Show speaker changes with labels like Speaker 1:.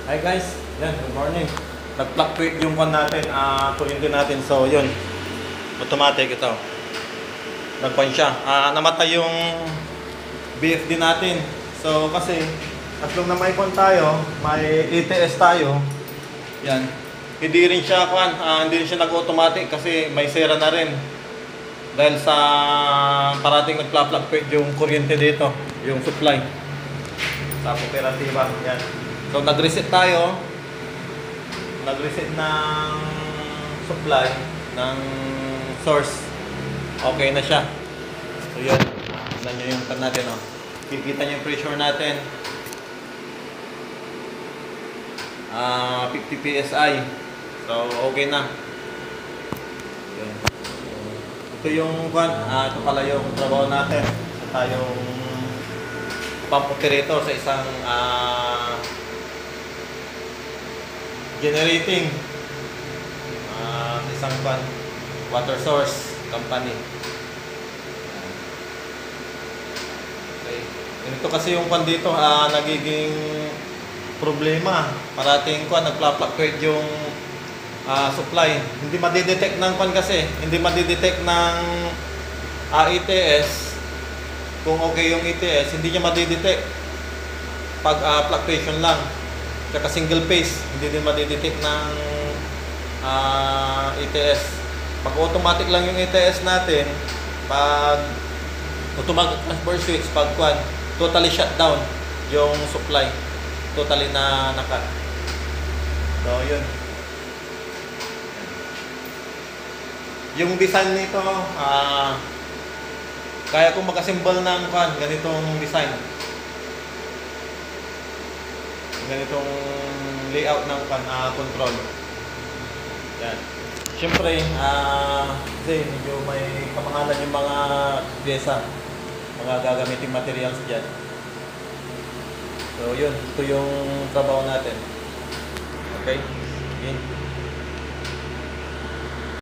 Speaker 1: Hi guys, yan, good morning. Nag-fluctuate yung pan natin, kuryente natin. So yun, automatic ito. Nagpan siya. Namatay yung BFD natin. So kasi, tatlong na may kon tayo, may ETS tayo. Yan. Hindi rin siya hindi rin siya nag-automatic kasi may sera na rin. Dahil sa parating nagpla-fluctuate yung kuryente dito, yung supply. Sa kooperatiba, yan. So nag-reset tayo. Nag-reset ng supply ng source. Okay na siya. So yun. Tignan nyo yung pan natin, oh. Kikita nyo yung pressure natin. 50 PSI. So okay na. Yun. Ito yung ito pala yung trabaho natin. Ito tayong pump operator sa isang generating isang water source company. Okay. Ito kasi yung dito nagiging problema. Parating nagpla-fluctuate yung supply. Hindi madidetect ng kasi, hindi madidetect ng ETS. Kung okay yung ETS, hindi niya madidetect pag fluctuation lang. Tsaka single phase, hindi din madidetect ng ETS. Pag automatic lang yung ETS natin, pag automatic transfer switch, pag totally shut down yung supply. Totally na nakat. So, yun. Yung design nito, kaya kong mag-assemble ng ganitong design. Ganitong layout ng control. Yan. Siyempre, kasi medyo may kamahalan yung mga pyesa, mga gagamiting materials dyan. So yun, ito yung trabaho natin. Okay? Yun.